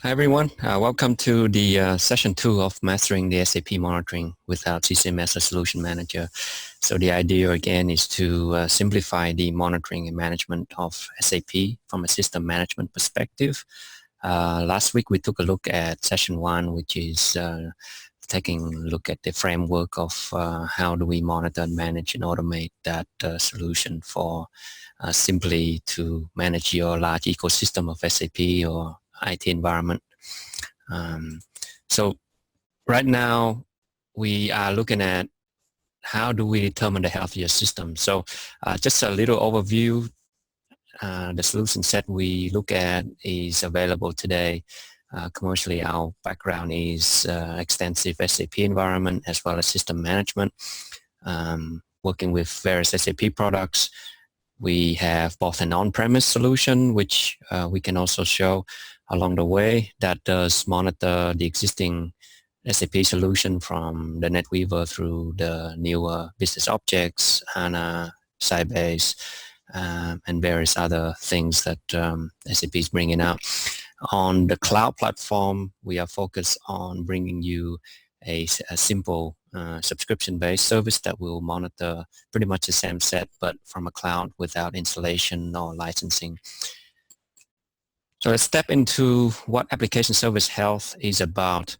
Hi everyone, welcome to the session 2 of Mastering the SAP Monitoring without CCMS as Solution Manager. So the idea again is to simplify the monitoring and management of SAP from a system management perspective. Last week we took a look at session 1, which is taking a look at the framework of how do we monitor and manage and automate that solution for simply to manage your large ecosystem of SAP or IT environment. So right now we are looking at how do we determine the health of your system. So just a little overview. The solution set we look at is available today. Commercially, our background is extensive SAP environment as well as system management, working with various SAP products. We have both an on-premise solution, which we can also show along the way, that does monitor the existing SAP solution from the NetWeaver through the newer business objects, HANA, Sybase, and various other things that SAP is bringing out. On the cloud platform, we are focused on bringing you a simple subscription-based service that will monitor pretty much the same set, but from a cloud without installation or licensing. So let's step into what application service health is about.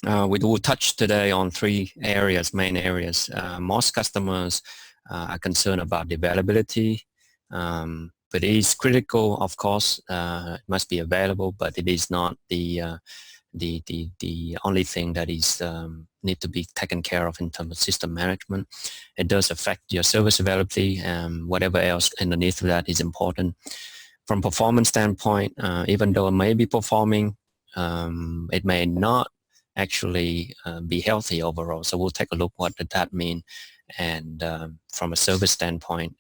We will touch today on 3 areas, main areas. Most customers are concerned about the availability, but it is critical, of course. It must be available, but it is not the only thing that is need to be taken care of in terms of system management. It does affect your service availability, and whatever else underneath that is important. From performance standpoint, even though it may be performing, it may not actually be healthy overall. So we'll take a look what did that mean. And from a service standpoint,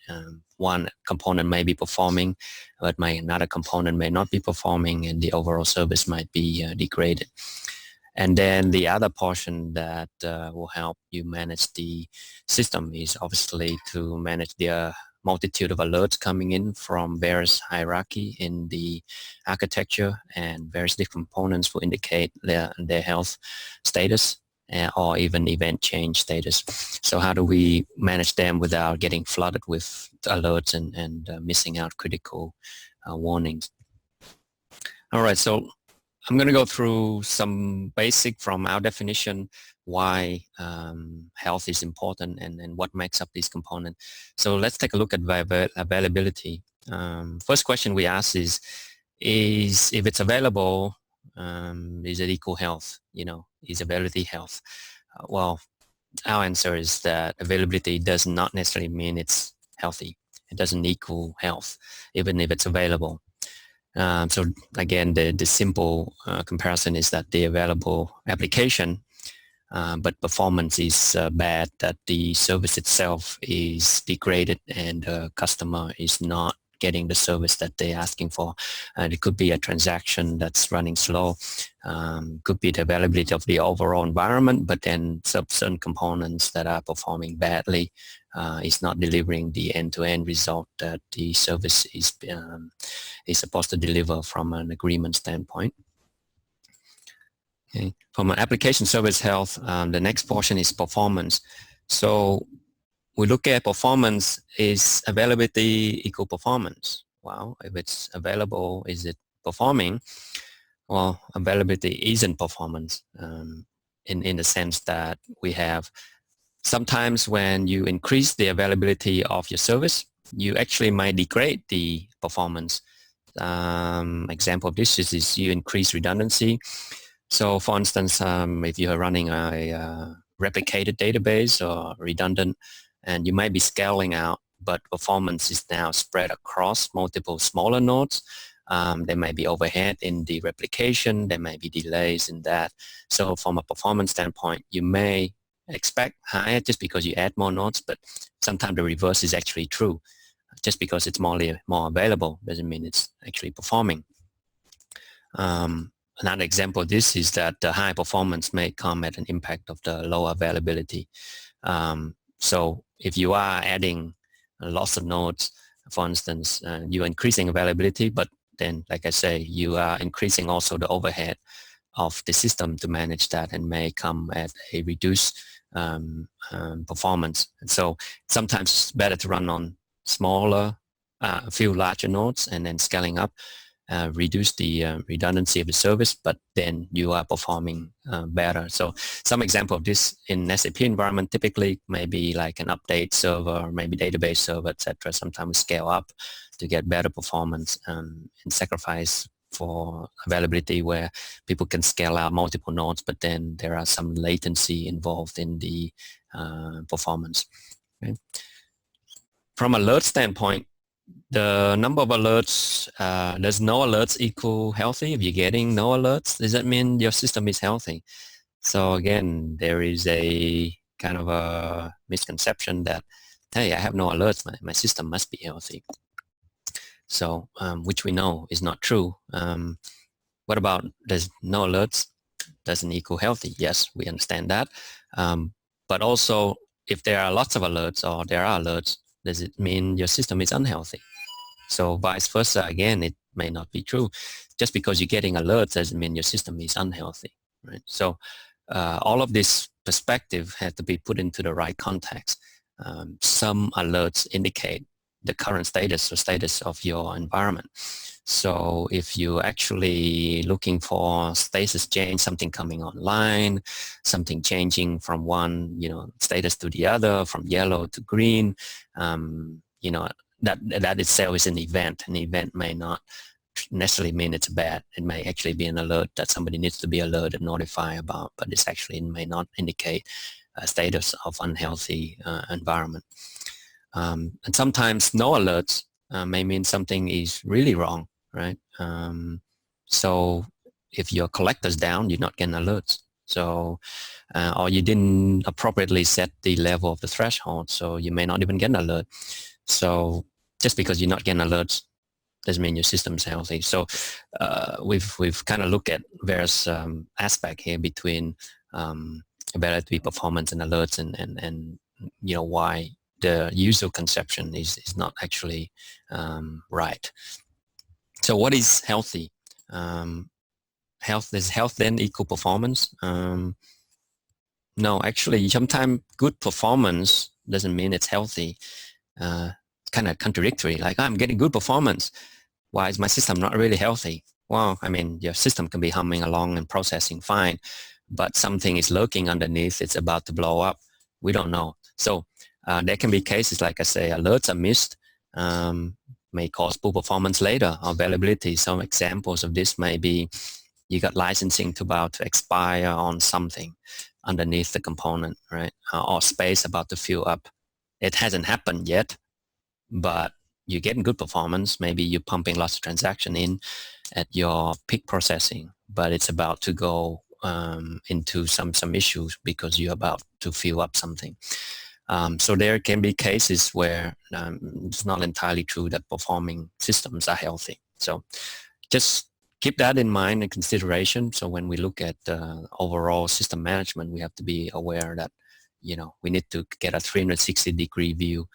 one component may be performing, but another component may not be performing, and the overall service might be degraded. And then the other portion that will help you manage the system is obviously to manage the multitude of alerts coming in from various hierarchy in the architecture, and various different components will indicate their health status or even event change status. So how do we manage them without getting flooded with alerts and missing out critical warnings? All right, so I'm going to go through some basic from our definition why health is important and what makes up these components. So let's take a look at availability. First question we ask is if it's available, is it equal health? You know, is availability health? Well, our answer is that availability does not necessarily mean it's healthy. It doesn't equal health, even if it's available. So again, the simple comparison is that the available application, but performance is bad, that the service itself is degraded and the customer is not getting the service that they're asking for. It could be a transaction that's running slow, could be the availability of the overall environment, but then certain components that are performing badly is not delivering the end-to-end result that the service is supposed to deliver from an agreement standpoint. Okay. From an application service health, the next portion is performance. So we look at performance. Is availability equal performance? Well, if it's available, is it performing? Well, availability isn't performance in the sense that we have sometimes when you increase the availability of your service, you actually might degrade the performance. Example of this is you increase redundancy. So for instance, if you're running a replicated database or redundant, and you might be scaling out, but performance is now spread across multiple smaller nodes. There may be overhead in the replication, there may be delays in that. So from a performance standpoint, you may expect higher just because you add more nodes, but sometimes the reverse is actually true. Just because it's more available doesn't mean it's actually performing. Another example of this is that the high performance may come at an impact of the low availability. So if you are adding lots of nodes, for instance, you're increasing availability, but then, like I say, you are increasing also the overhead of the system to manage that, and may come at a reduced performance. And so sometimes it's better to run on smaller, a few larger nodes, and then scaling up, reduce the redundancy of the service, but then you are performing better. So some example of this in SAP environment typically maybe like an update server, maybe database server, etc. Sometimes scale up to get better performance, and sacrifice for availability where people can scale out multiple nodes, but then there are some latency involved in the performance. Okay. From alert standpoint, the number of alerts, does no alerts equal healthy? If you're getting no alerts, does that mean your system is healthy? So again, there is a kind of a misconception that, hey, I have no alerts, my system must be healthy. So, which we know is not true. What about there's no alerts doesn't equal healthy? Yes, we understand that. But also, if there are lots of alerts or there are alerts, does it mean your system is unhealthy? So vice versa, again, it may not be true. Just because you're getting alerts doesn't mean your system is unhealthy, right? So all of this perspective had to be put into the right context. Some alerts indicate the current status or status of your environment. So if you're actually looking for status change, something coming online, something changing from one, status to the other, from yellow to green, that itself is an event. An event may not necessarily mean it's bad. It may actually be an alert that somebody needs to be alerted and notified about, but it actually may not indicate a status of unhealthy environment. And sometimes no alerts may mean something is really wrong, right? So if your collector's down, you're not getting alerts. So, or you didn't appropriately set the level of the threshold, so you may not even get an alert. So just because you're not getting alerts doesn't mean your system's healthy. So we've kind of looked at various aspects here between availability, performance, and alerts, and why the user conception is not actually right. So what is healthy? Does health then equal performance? No, actually, sometimes good performance doesn't mean it's healthy. Kind of contradictory, like I'm getting good performance. Why is my system not really healthy? Well, I mean, your system can be humming along and processing fine, but something is lurking underneath. It's about to blow up. We don't know. So there can be cases, like I say, alerts are missed, may cause poor performance later, or availability. Some examples of this may be you got licensing about to expire on something underneath the component, right? Or space about to fill up. It hasn't happened yet, but you're getting good performance. Maybe you're pumping lots of transaction in at your peak processing, but it's about to go into some issues because you're about to fill up something. So there can be cases where it's not entirely true that performing systems are healthy. So just keep that in mind and consideration. So when we look at overall system management, we have to be aware that we need to get a 360-degree view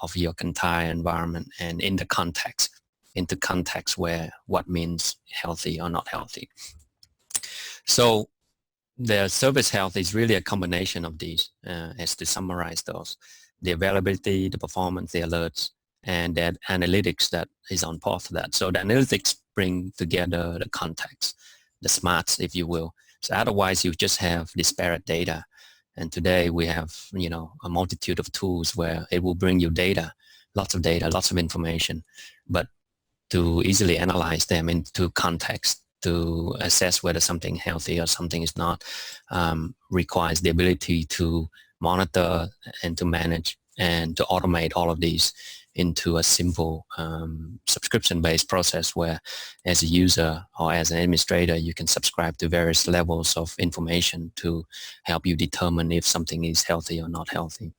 of your entire environment and into context where what means healthy or not healthy. So the service health is really a combination of these, as to summarize those: the availability, the performance, the alerts, and that analytics that is on part of that. So the analytics bring together the context, the smarts, if you will. So otherwise you just have disparate data. And today we have, a multitude of tools where it will bring you data, lots of information, but to easily analyze them into context, to assess whether something healthy or something is not, requires the ability to monitor and to manage and to automate all of these into a simple subscription-based process where, as a user or as an administrator, you can subscribe to various levels of information to help you determine if something is healthy or not healthy.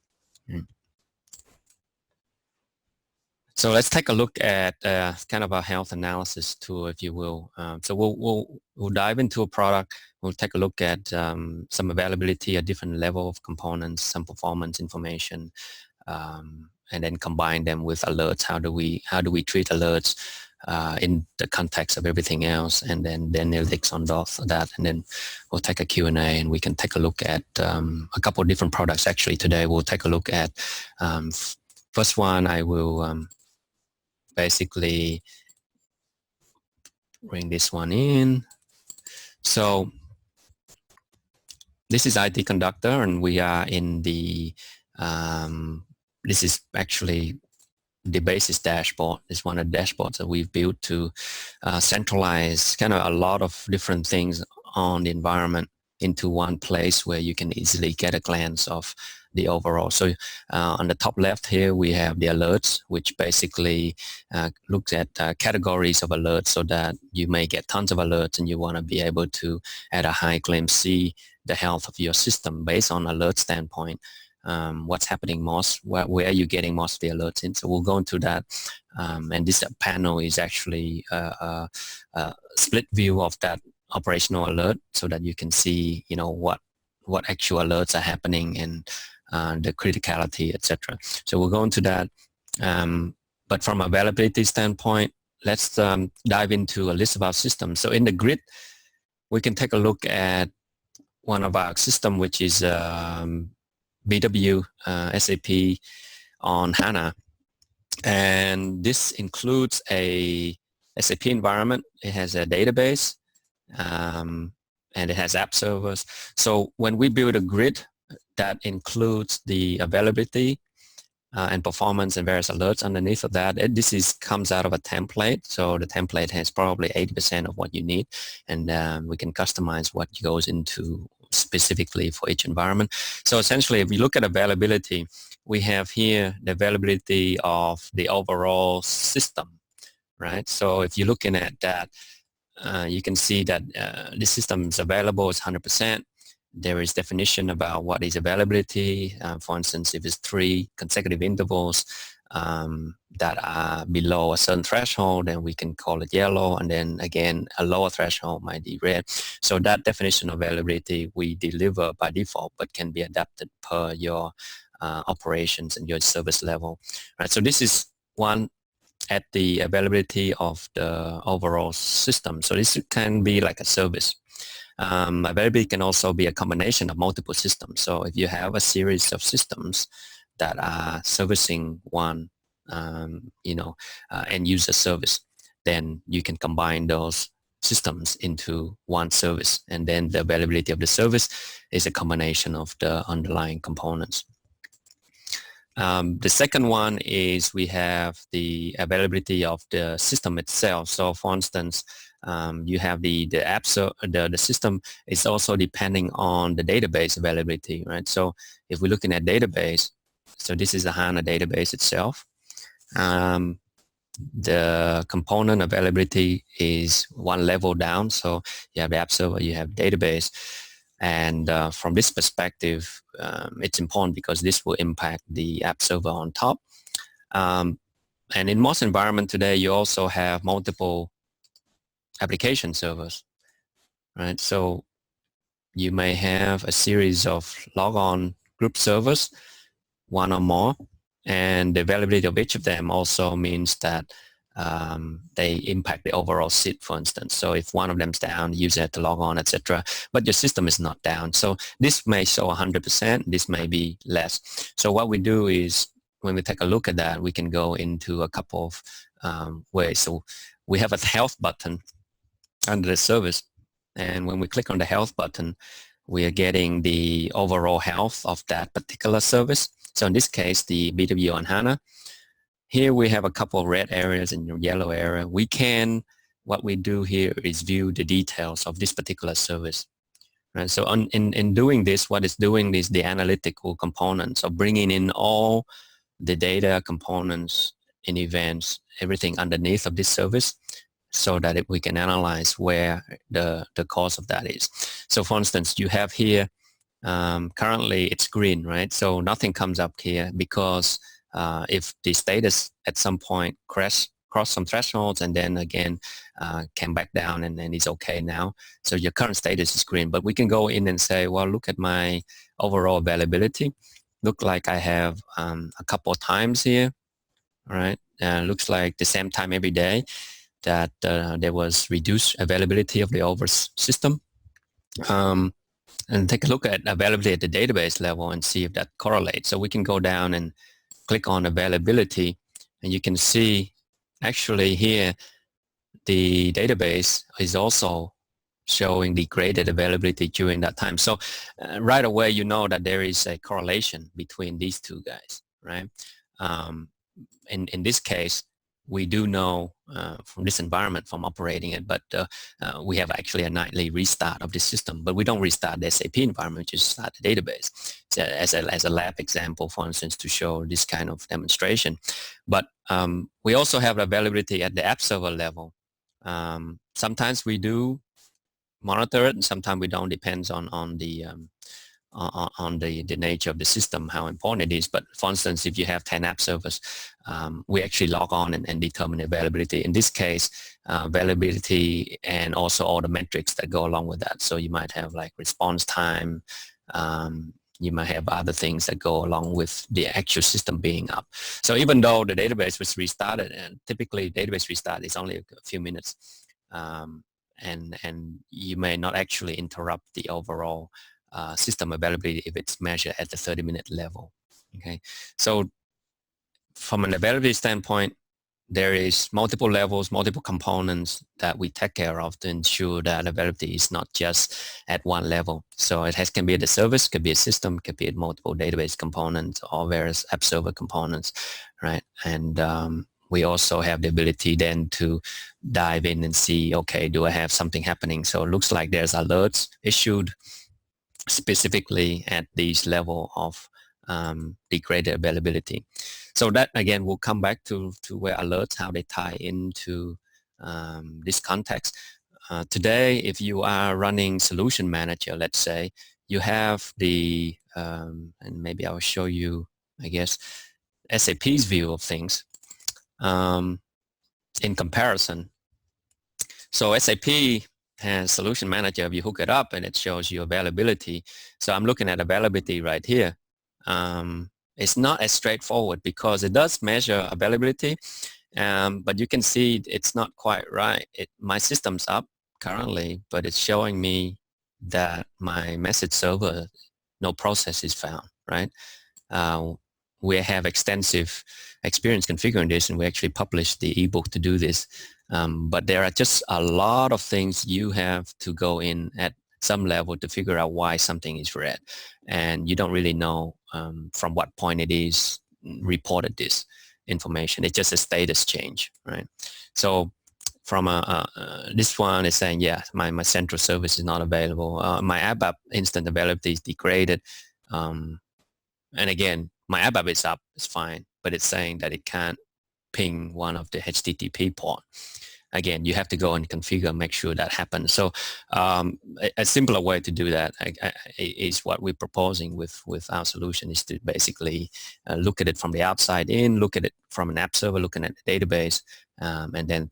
So let's take a look at kind of a health analysis tool, if you will. So we'll dive into a product. We'll take a look at some availability, a different level of components, some performance information, and then combine them with alerts. How do we treat alerts? in the context of everything else, and then the analytics on that, and then we'll take a Q&A, and we can take a look at a couple of different products. Actually, today we'll take a look at first one. I will basically bring this one in. So this is IT-Conductor, and we are in the this is actually the Basis dashboard. Is one of the dashboards that we've built to centralize kind of a lot of different things on the environment into one place where you can easily get a glance of the overall. So on the top left here, we have the alerts, which basically looks at categories of alerts, so that you may get tons of alerts and you want to be able to, at a high glimpse, see the health of your system based on alert standpoint. What's happening most, where are you getting most of the alerts in. So we'll go into that. And this panel is actually a split view of that operational alert, so that you can see, you know, what actual alerts are happening and the criticality, etc. So we'll go into that. But from availability standpoint, let's dive into a list of our systems. So in the grid, we can take a look at one of our system, which is BW SAP on HANA. And this includes a SAP environment. It has a database, and it has app servers. So when we build a grid, that includes the availability and performance and various alerts underneath of that. This comes out of a template. So the template has probably 80% of what you need, and we can customize what goes into specifically for each environment. So essentially, if we look at availability, we have here the availability of the overall system, right? So if you're looking at that, you can see that the system is available, it's 100%. There is definition about what is availability. For instance, if it's 3 consecutive intervals that are below a certain threshold, then we can call it yellow, and then again a lower threshold might be red. So that definition of availability we deliver by default, but can be adapted per your operations and your service level. Right. So this is one at the availability of the overall system. So this can be like a service. Availability can also be a combination of multiple systems. So if you have a series of systems that are servicing one, end user service, then you can combine those systems into one service. And then the availability of the service is a combination of the underlying components. The second one is we have the availability of the system itself. So for instance, you have the app, so the system is also depending on the database availability, right? So if we're looking at database, so this is the HANA database itself. The component availability is one level down. So you have the app server, you have database. And from this perspective, it's important because this will impact the app server on top. And in most environments today, you also have multiple application servers, right? So you may have a series of logon group servers, one or more, and the availability of each of them also means that they impact the overall SID, for instance. So if one of them's down, the user had to log on, etc. But your system is not down. So this may show 100%, this may be less. So what we do is, when we take a look at that, we can go into a couple of ways. So we have a health button under the service. And when we click on the health button, we are getting the overall health of that particular service. So in this case, the BW on HANA. Here we have a couple of red areas and a yellow area. What we do here is view the details of this particular service. Right? So in doing this, what it's doing is the analytical components of bringing in all the data components and events, everything underneath of this service, so that we can analyze where the cause of that is. So for instance, you have here, currently it's green, right? So nothing comes up here because if the status at some point cross some thresholds and then again came back down and then it's okay now. So your current status is green, but we can go in and say, well, look at my overall availability. Look like I have a couple of times here, all right? Looks like the same time every day. that there was reduced availability of the over system. And take a look at availability at the database level and see if that correlates. So we can go down and click on availability, and you can see actually here the database is also showing degraded availability during that time. So right away you know that there is a correlation between these two guys, right? In this case, we do know from this environment from operating it, but we have actually a nightly restart of the system, but we don't restart the SAP environment, just start the database. So as a lab example, for instance, to show this kind of demonstration. But we also have availability at the app server level. Sometimes we do monitor it, and sometimes we don't, depends on the nature of the system, how important it is. But for instance, if you have 10 app servers, we actually log on and determine availability. In this case, availability and also all the metrics that go along with that. So you might have like response time, you might have other things that go along with the actual system being up. So even though the database was restarted, and typically database restart is only a few minutes, and you may not actually interrupt the overall system availability if it's measured at the 30-minute level. Okay, so from an availability standpoint, there is multiple levels, multiple components that we take care of to ensure that availability is not just at one level. So it can be the service, could be a system, could be multiple database components or various app server components, right? And we also have the ability then to dive in and see, okay, do I have something happening? So it looks like there's alerts issued specifically at this level of degraded availability. So that again will come back to where alerts, how they tie into this context. Today, if you are running Solution Manager, let's say, you have the, and maybe I'll show you, I guess, SAP's view of things in comparison. So SAP has Solution Manager. If you hook it up and it shows you availability. So I'm looking at availability right here. It's not as straightforward because it does measure availability, but you can see it's not quite right. My system's up currently, but it's showing me that my message server, no process is found, right? We have extensive experience configuring this, and we actually published the ebook to do this. But there are just a lot of things you have to go in at some level to figure out why something is red, and you don't really know from what point it is reported this information. It's just a status change, right? So from this one is saying, yeah, my central service is not available. My ABAP instant availability is degraded, and again, my ABAP is up, it's fine, but it's saying that it can't ping one of the HTTP port. Again, you have to go and configure, make sure that happens. So a simpler way to do that is what we're proposing with our solution, is to basically look at it from the outside in, look at it from an app server, looking at the database, and then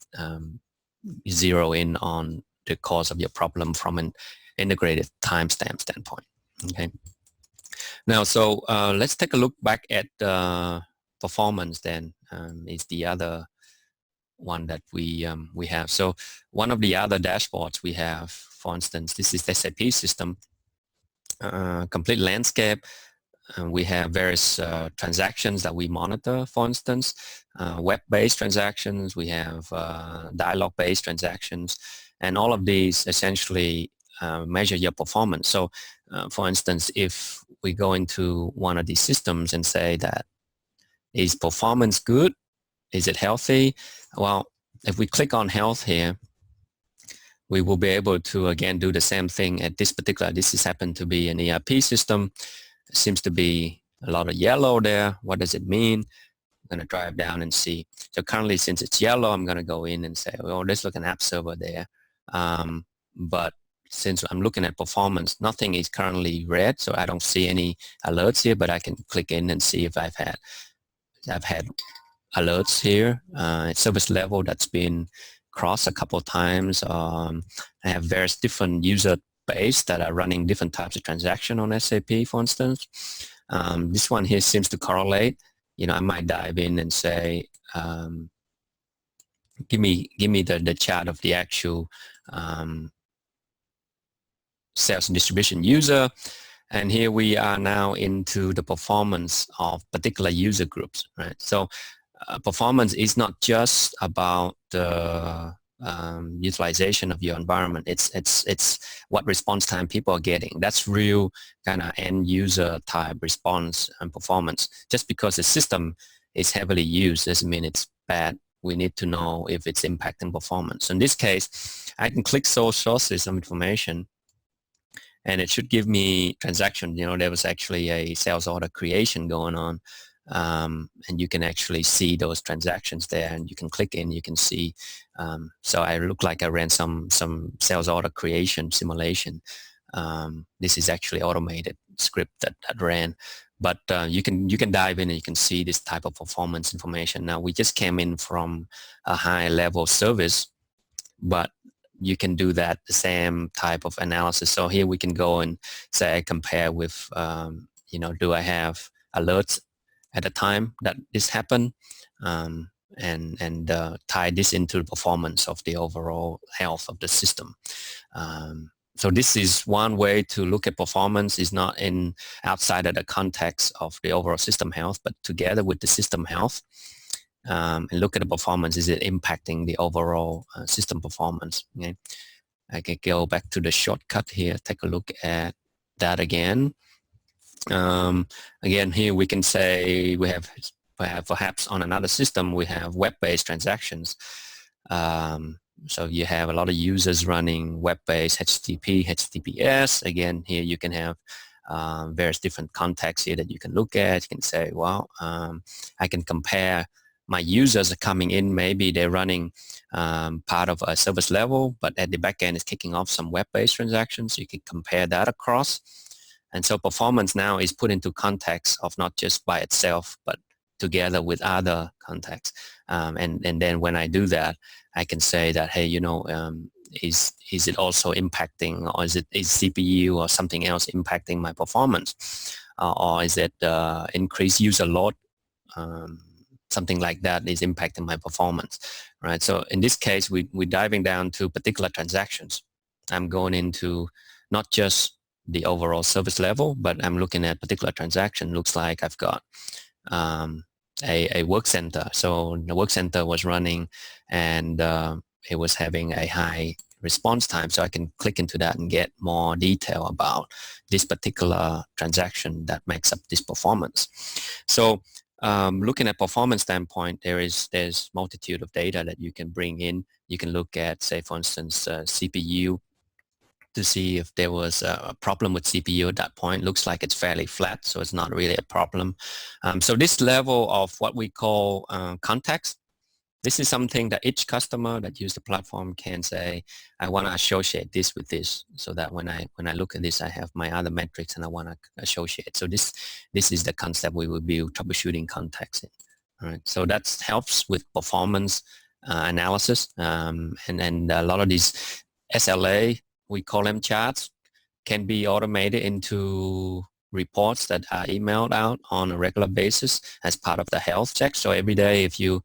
zero in on the cause of your problem from an integrated timestamp standpoint. Okay. Now, so let's take a look back at performance then, is the other one that we have. So one of the other dashboards we have, for instance, this is the SAP system, complete landscape. We have various transactions that we monitor, for instance, web-based transactions, we have dialogue-based transactions, and all of these essentially measure your performance. So for instance, if we go into one of these systems and say that, is performance good? Is it healthy? Well, if we click on health here, we will be able to again do the same thing at this particular, this has happened to be an ERP system. It seems to be a lot of yellow there. What does it mean? I'm going to drive down and see. So currently, since it's yellow, I'm going to go in and say, well, let's look at an app server there. But since I'm looking at performance, nothing is currently red, so I don't see any alerts here, but I can click in and see if I've had alerts here at service level that's been crossed a couple of times. I have various different user base that are running different types of transaction on SAP, for instance. This one here seems to correlate. You know, I might dive in and say, give me the chart of the actual sales and distribution user. And here we are now into the performance of particular user groups, right? So performance is not just about the utilization of your environment. It's what response time people are getting. That's real kind of end user type response and performance. Just because the system is heavily used doesn't mean it's bad. We need to know if it's impacting performance. In this case, I can click source sources of information, and it should give me transaction. You know, there was actually a sales order creation going on, and you can actually see those transactions there, and you can click in, you can see. So I look like I ran some sales order creation simulation. This is actually automated script that ran. But you can dive in and you can see this type of performance information. Now we just came in from a high level service, but you can do that the same type of analysis. So here we can go and say I compare with, you know, do I have alerts at the time that this happened, and tie this into the performance of the overall health of the system. So this is one way to look at performance. Is not in outside of the context of the overall system health, but together with the system health, and look at the performance. Is it impacting the overall system performance? Okay. I can go back to the shortcut here, take a look at that again. Again, here we can say we have perhaps on another system we have web-based transactions. So you have a lot of users running web-based HTTP, HTTPS. Again, here you can have various different contexts here that you can look at. You can say, well, I can compare my users are coming in, maybe they're running part of a service level, but at the back end is kicking off some web-based transactions. You can compare that across. And so performance now is put into context of not just by itself, but together with other contexts. And then when I do that, I can say that, hey, you know, is it also impacting, or is CPU or something else impacting my performance? Or is it increased user load? Something like that is impacting my performance, right? So in this case, we're diving down to particular transactions. I'm going into not just the overall service level, but I'm looking at particular transaction. Looks like I've got a work center. So the work center was running, and it was having a high response time. So I can click into that and get more detail about this particular transaction that makes up this performance. So looking at performance standpoint, there's multitude of data that you can bring in. You can look at, say, for instance, CPU to see if there was a problem with CPU at that point. Looks like it's fairly flat, so it's not really a problem. So this level of what we call context, this is something that each customer that use the platform can say, I want to associate this with this, so that when I look at this, I have my other metrics and I want to associate. So this is the concept we will build troubleshooting context in. All right. So that helps with performance analysis, and a lot of these SLA, we call them charts, can be automated into reports that are emailed out on a regular basis as part of the health check. So every day, if you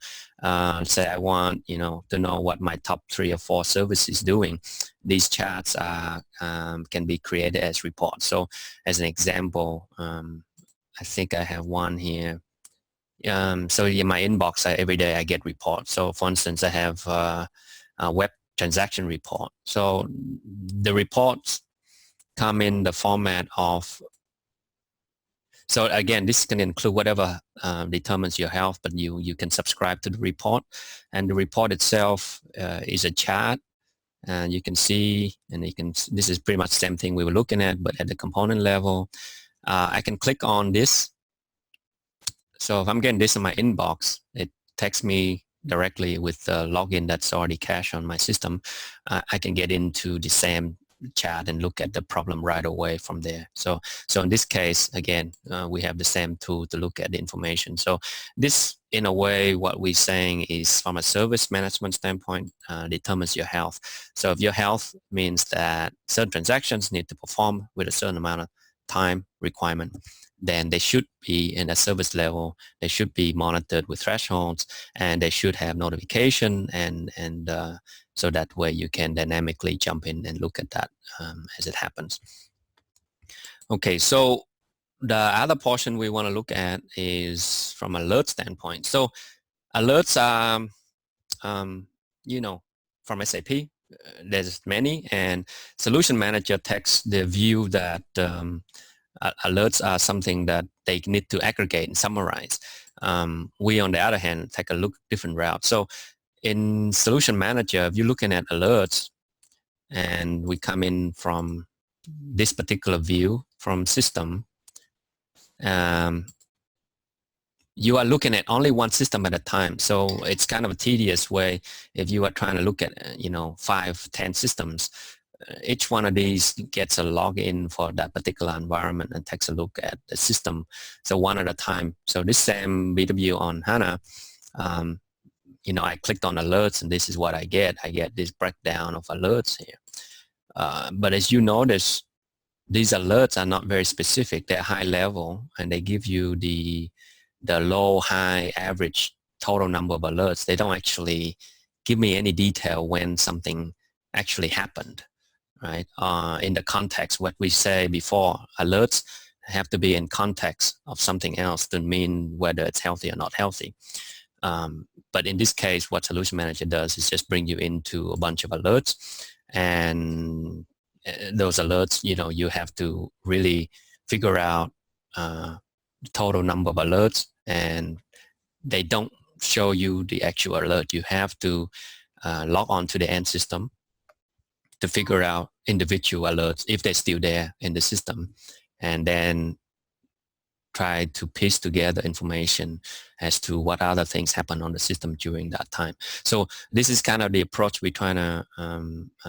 say, I want, you know, to know what my top 3 or 4 service is doing, these charts are, can be created as reports. So as an example, I think I have one here. So in my inbox, every day I get reports. So for instance, I have a web transaction report. So the reports come in the format of, so again, this can include whatever determines your health, but you can subscribe to the report, and the report itself is a chart, and you can see, and you can, this is pretty much the same thing we were looking at, but at the component level. I can click on this. So if I'm getting this in my inbox, it takes me directly with the login that's already cached on my system. I can get into the same chat and look at the problem right away from there. So in this case, again, we have the same tool to look at the information. So this, in a way, what we're saying is, from a service management standpoint, determines your health. So if your health means that certain transactions need to perform with a certain amount of time requirement, then they should be in a service level. They should be monitored with thresholds, and they should have notification, and so that way you can dynamically jump in and look at that as it happens. Okay, so the other portion we want to look at is from alert standpoint. So alerts are, you know, from SAP, there's many, and Solution Manager takes the view that alerts are something that they need to aggregate and summarize. We, on the other hand, take a look different route. So in Solution Manager, if you're looking at alerts, and we come in from this particular view from system, you are looking at only one system at a time. So it's kind of a tedious way if you are trying to look at, 5-10 systems. Each one of these gets a login for that particular environment and takes a look at the system. So one at a time. So this same BW on HANA, I clicked on alerts, and this is what I get. I get this breakdown of alerts here. But as you notice, these alerts are not very specific. They're high level, and they give you the low, high, average total number of alerts. They don't actually give me any detail when something actually happened, right? In the context, what we say before, alerts have to be in context of something else to mean whether it's healthy or not healthy. But in this case, what Solution Manager does is just bring you into a bunch of alerts, and those alerts, you have to really figure out the total number of alerts, and they don't show you the actual alert. You have to log on to the end system to figure out individual alerts if they're still there in the system, and then try to piece together information as to what other things happen on the system during that time. So this is kind of the approach we're trying to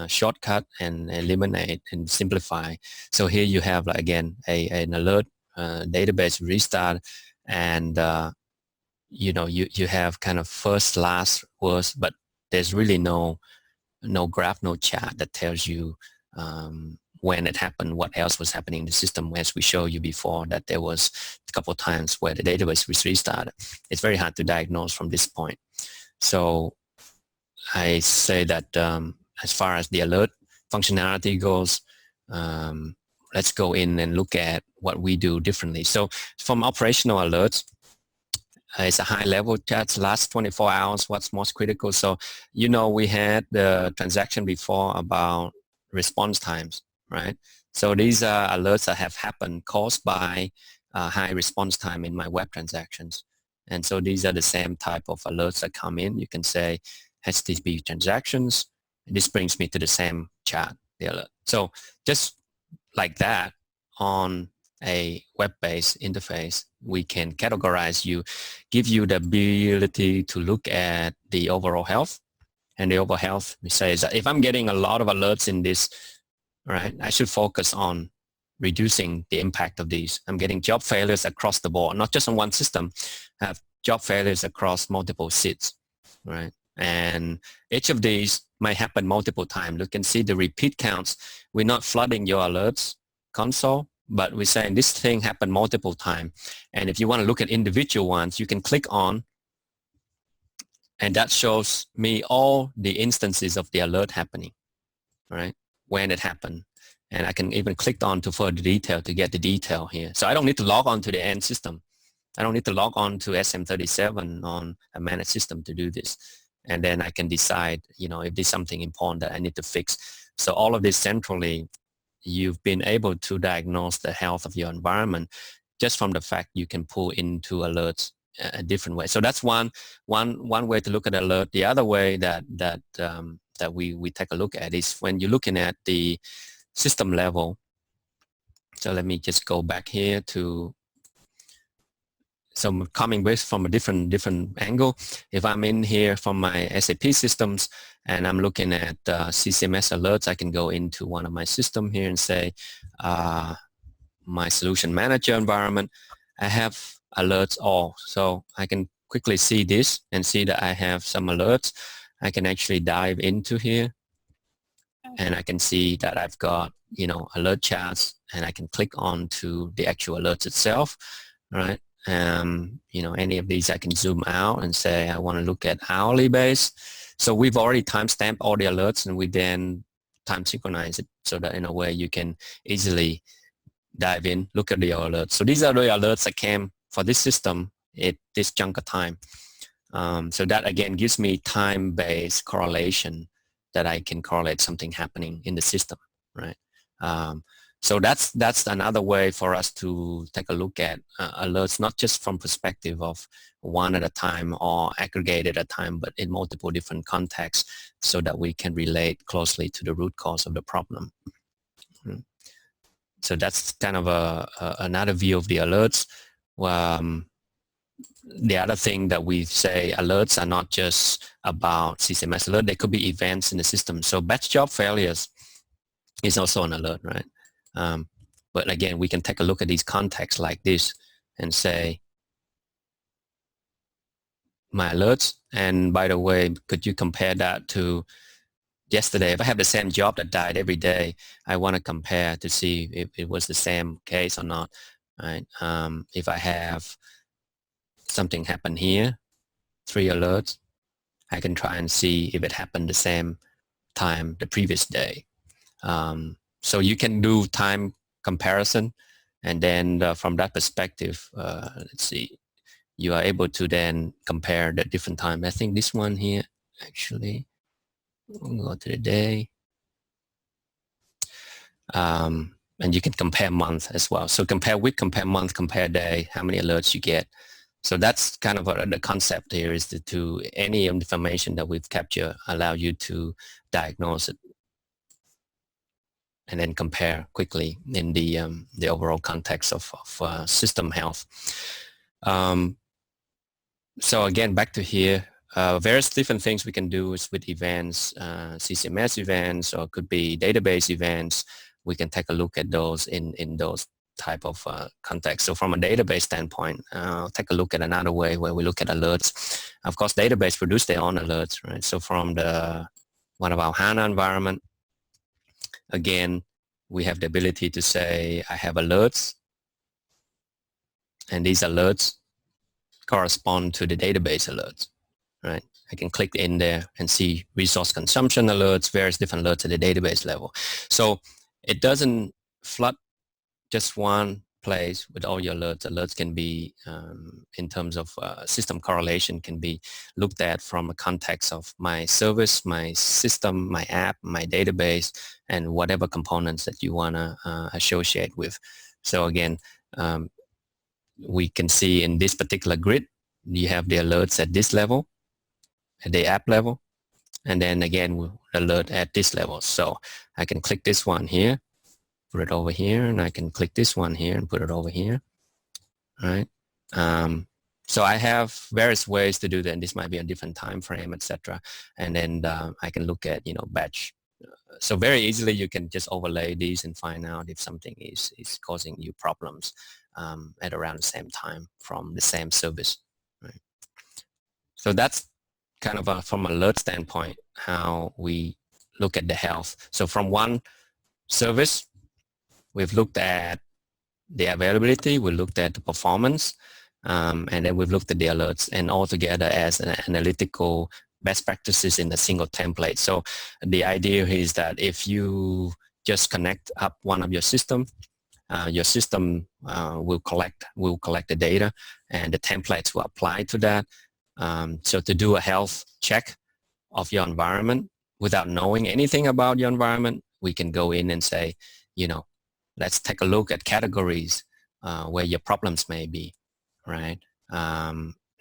shortcut and eliminate and simplify. So here you have, again, an alert, database restart, and you have kind of first, last, worst, but there's really no graph, no chart that tells you when it happened, what else was happening in the system. As we showed you before, that there was a couple of times where the database was restarted. It's very hard to diagnose from this point. So I say that as far as the alert functionality goes, let's go in and look at what we do differently. So from operational alerts, it's a high level chat, last 24 hours, what's most critical. So, we had the transaction before about response times, right? So these are alerts that have happened caused by high response time in my web transactions. And so these are the same type of alerts that come in. You can say HTTP transactions. This brings me to the same chat, the alert. So just like that, on a web-based interface, we can categorize you, give you the ability to look at the overall health. And the overall health, we say, is that if I'm getting a lot of alerts in this, right, I should focus on reducing the impact of these. I'm getting job failures across the board, not just on one system. I have job failures across multiple seats, right? And each of these might happen multiple times. You can see the repeat counts. We're not flooding your alerts console, but we're saying this thing happened multiple times. And if you want to look at individual ones, you can click on, and that shows me all the instances of the alert happening, right, when it happened. And I can even click on to further detail to get the detail here. So I don't need to log on to the end system. I don't need to log on to SM37 on a managed system to do this. And then I can decide, if there's something important that I need to fix. So all of this centrally, you've been able to diagnose the health of your environment just from the fact you can pull into alerts a different way. So that's one way to look at alert. The other way that we take a look at is when you're looking at the system level. So let me just go back here to, so I'm coming with from a different angle. If I'm in here from my SAP systems and I'm looking at CCMS alerts, I can go into one of my system here and say, my Solution Manager environment, I have alerts all. So I can quickly see this and see that I have some alerts. I can actually dive into here and I can see that I've got alert charts, and I can click on to the actual alerts itself, right? Any of these I can zoom out and say I want to look at hourly base. So we've already timestamped all the alerts, and we then time synchronize it so that in a way you can easily dive in, look at the alerts. So these are the alerts that came for this system at this chunk of time. So that again gives me time-based correlation that I can correlate something happening in the system, right? So that's another way for us to take a look at alerts, not just from perspective of one at a time or aggregated at a time, but in multiple different contexts so that we can relate closely to the root cause of the problem. So that's kind of another view of the alerts. The other thing that we say, alerts are not just about CCMS alert, they could be events in the system. So batch job failures is also an alert, right? But again, we can take a look at these contexts like this and say, my alerts, and by the way, could you compare that to yesterday? If I have the same job that died every day, I want to compare to see if it was the same case or not, right? If I have something happen here, 3 alerts, I can try and see if it happened the same time the previous day. So you can do time comparison, and then from that perspective, let's see, you are able to then compare the different time. I think this one here, actually, we'll go to the day. And you can compare month as well. So compare week, compare month, compare day, how many alerts you get. So that's kind of the concept here, is to any information that we've captured allow you to diagnose it and then compare quickly in the overall context of system health. So again, back to here, various different things we can do is with events, CCMS events, or it could be database events. We can take a look at those in those type of context. So from a database standpoint, I'll take a look at another way where we look at alerts. Of course, database produce their own alerts, right? So from one of our HANA environment, again, we have the ability to say, I have alerts, and these alerts correspond to the database alerts, right? I can click in there and see resource consumption alerts, various different alerts at the database level. So it doesn't flood just one place with all your alerts. Alerts can be, in terms of system correlation, can be looked at from a context of my service, my system, my app, my database, and whatever components that you want to associate with. So again, we can see in this particular grid, you have the alerts at this level, at the app level, and then again, we'll alert at this level. So I can click this one here, put it over here, and I can click this one here and put it over here, right? So I have various ways to do that, and this might be a different time frame, etc. And then I can look at, batch. So very easily you can just overlay these and find out if something is causing you problems at around the same time from the same service, right? So that's kind of from an alert standpoint, how we look at the health. So from one service, we've looked at the availability, we looked at the performance, and then we've looked at the alerts, and all together as an analytical best practices in a single template. So the idea is that if you just connect up one of your system will collect the data, and the templates will apply to that. So to do a health check of your environment without knowing anything about your environment, we can go in and say, let's take a look at categories where your problems may be, right?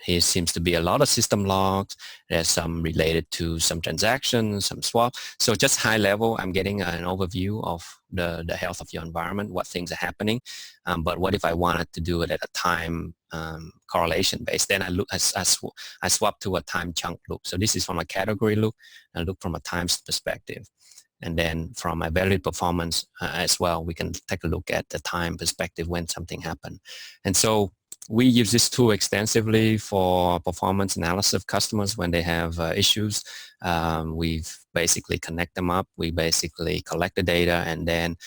Here seems to be a lot of system logs. There's some related to some transactions, some swap. So just high level, I'm getting an overview of the health of your environment, what things are happening. But what if I wanted to do it at a time correlation base? Then I swap to a time chunk look. So this is from a category look, and look from a times perspective. And then from a value performance as well, we can take a look at the time perspective when something happened. And so We use this tool extensively for performance analysis of customers when they have issues. We've basically connect them up. We basically collect the data, and then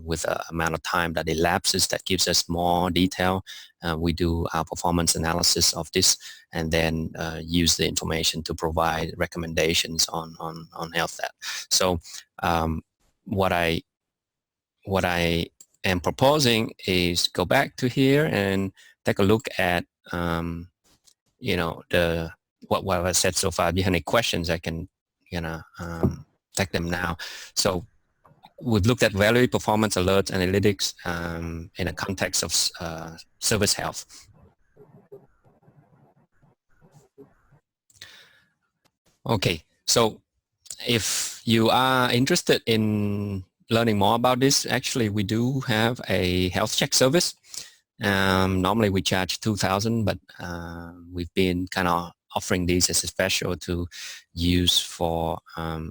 with the amount of time that elapses, that gives us more detail. We do our performance analysis of this, and then use the information to provide recommendations on health that. So what I am proposing is go back to here and take a look at you know, what I said so far. If you have any questions, I can take them now. So we've looked at value, performance, alerts, analytics in a context of service health. Okay, so if you are interested in learning more about this, actually we do have a health check service. Normally we charge 2,000, but we've been kind of offering these as a special to use for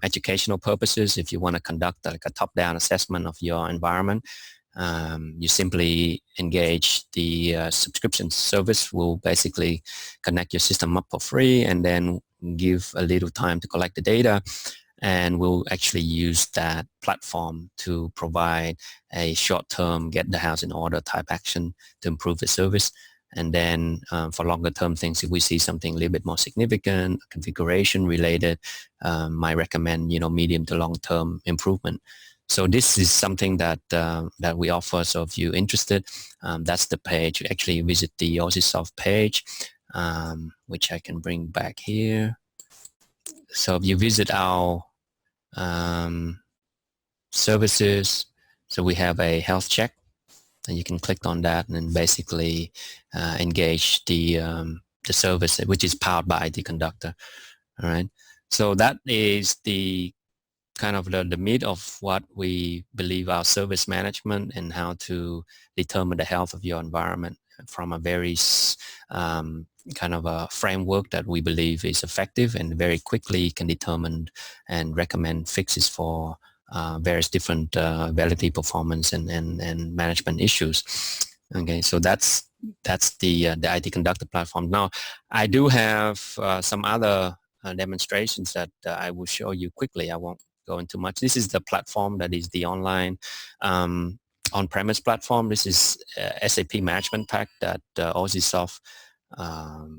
educational purposes. If you want to conduct like a top-down assessment of your environment, you simply engage the subscription service. Will basically connect your system up for free and then give a little time to collect the data, and we'll actually use that platform to provide a short-term get the house in order type action to improve the service. And then for longer term things, if we see something a little bit more significant, configuration related, might recommend medium to long-term improvement. So this is something that that we offer. So if you're interested, that's the page. You actually visit the OZSoft page, which I can bring back here. So if you visit our services, so we have a health check, and you can click on that and then basically engage the service, which is powered by IT-Conductor. All right. So that is the kind of the meat of what we believe our service management and how to determine the health of your environment from a very kind of a framework that we believe is effective and very quickly can determine and recommend fixes for various different availability, performance, and management issues. Okay, so that's the IT-Conductor platform. Now, I do have some other demonstrations that I will show you quickly. I won't go into much. This is the platform that is the online on-premise platform. This is SAP Management Pack that OZSoft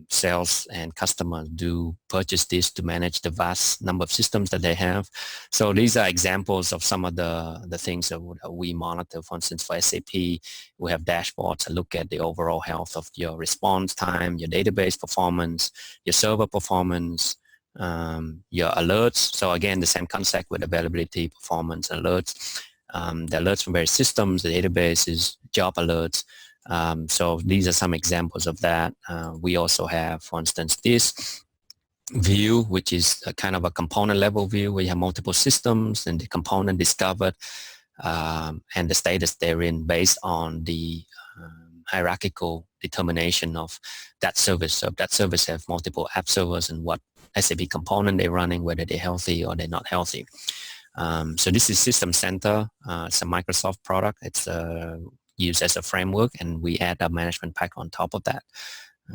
sales and customers do purchase this to manage the vast number of systems that they have. So these are examples of some of the things that we monitor. For instance, for SAP, we have dashboards that look at the overall health of your response time, your database performance, your server performance, your alerts. So again, the same concept with availability, performance, and alerts. The alerts from various systems, the databases, job alerts. So these are some examples of that. We also have, for instance, this view, which is a kind of a component level view where you have multiple systems and the component discovered and the status therein based on the hierarchical determination of that service. So if that service has multiple app servers and what SAP component they're running, whether they're healthy or they're not healthy. So this is System Center. It's a Microsoft product. It's used as a framework, and we add a management pack on top of that.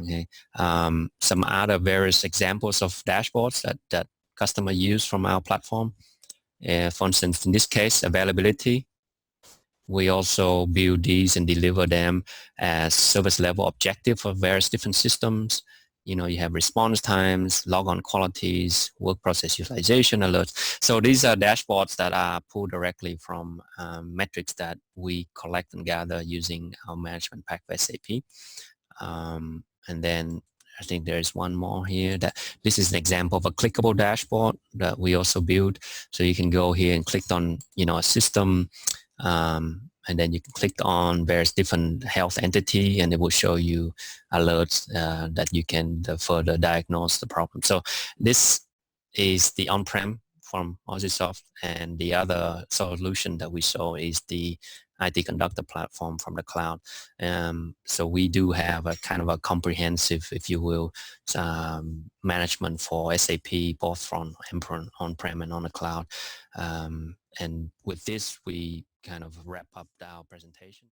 Okay. Some other various examples of dashboards that customer use from our platform. For instance, in this case, availability. We also build these and deliver them as service level objective for various different systems. You have response times, log-on qualities, work process utilization alerts. So these are dashboards that are pulled directly from metrics that we collect and gather using our management pack for SAP. And then I think there is one more here. That this is an example of a clickable dashboard that we also build. So you can go here and click on a system. And then you can click on various different health entity, and it will show you alerts that you can further diagnose the problem. So this is the on-prem from OZSoft, and the other solution that we saw is the IT-Conductor platform from the cloud. So we do have a kind of a comprehensive, if you will, management for SAP, both from on-prem and on the cloud. And with this, we kind of wrap up our presentation.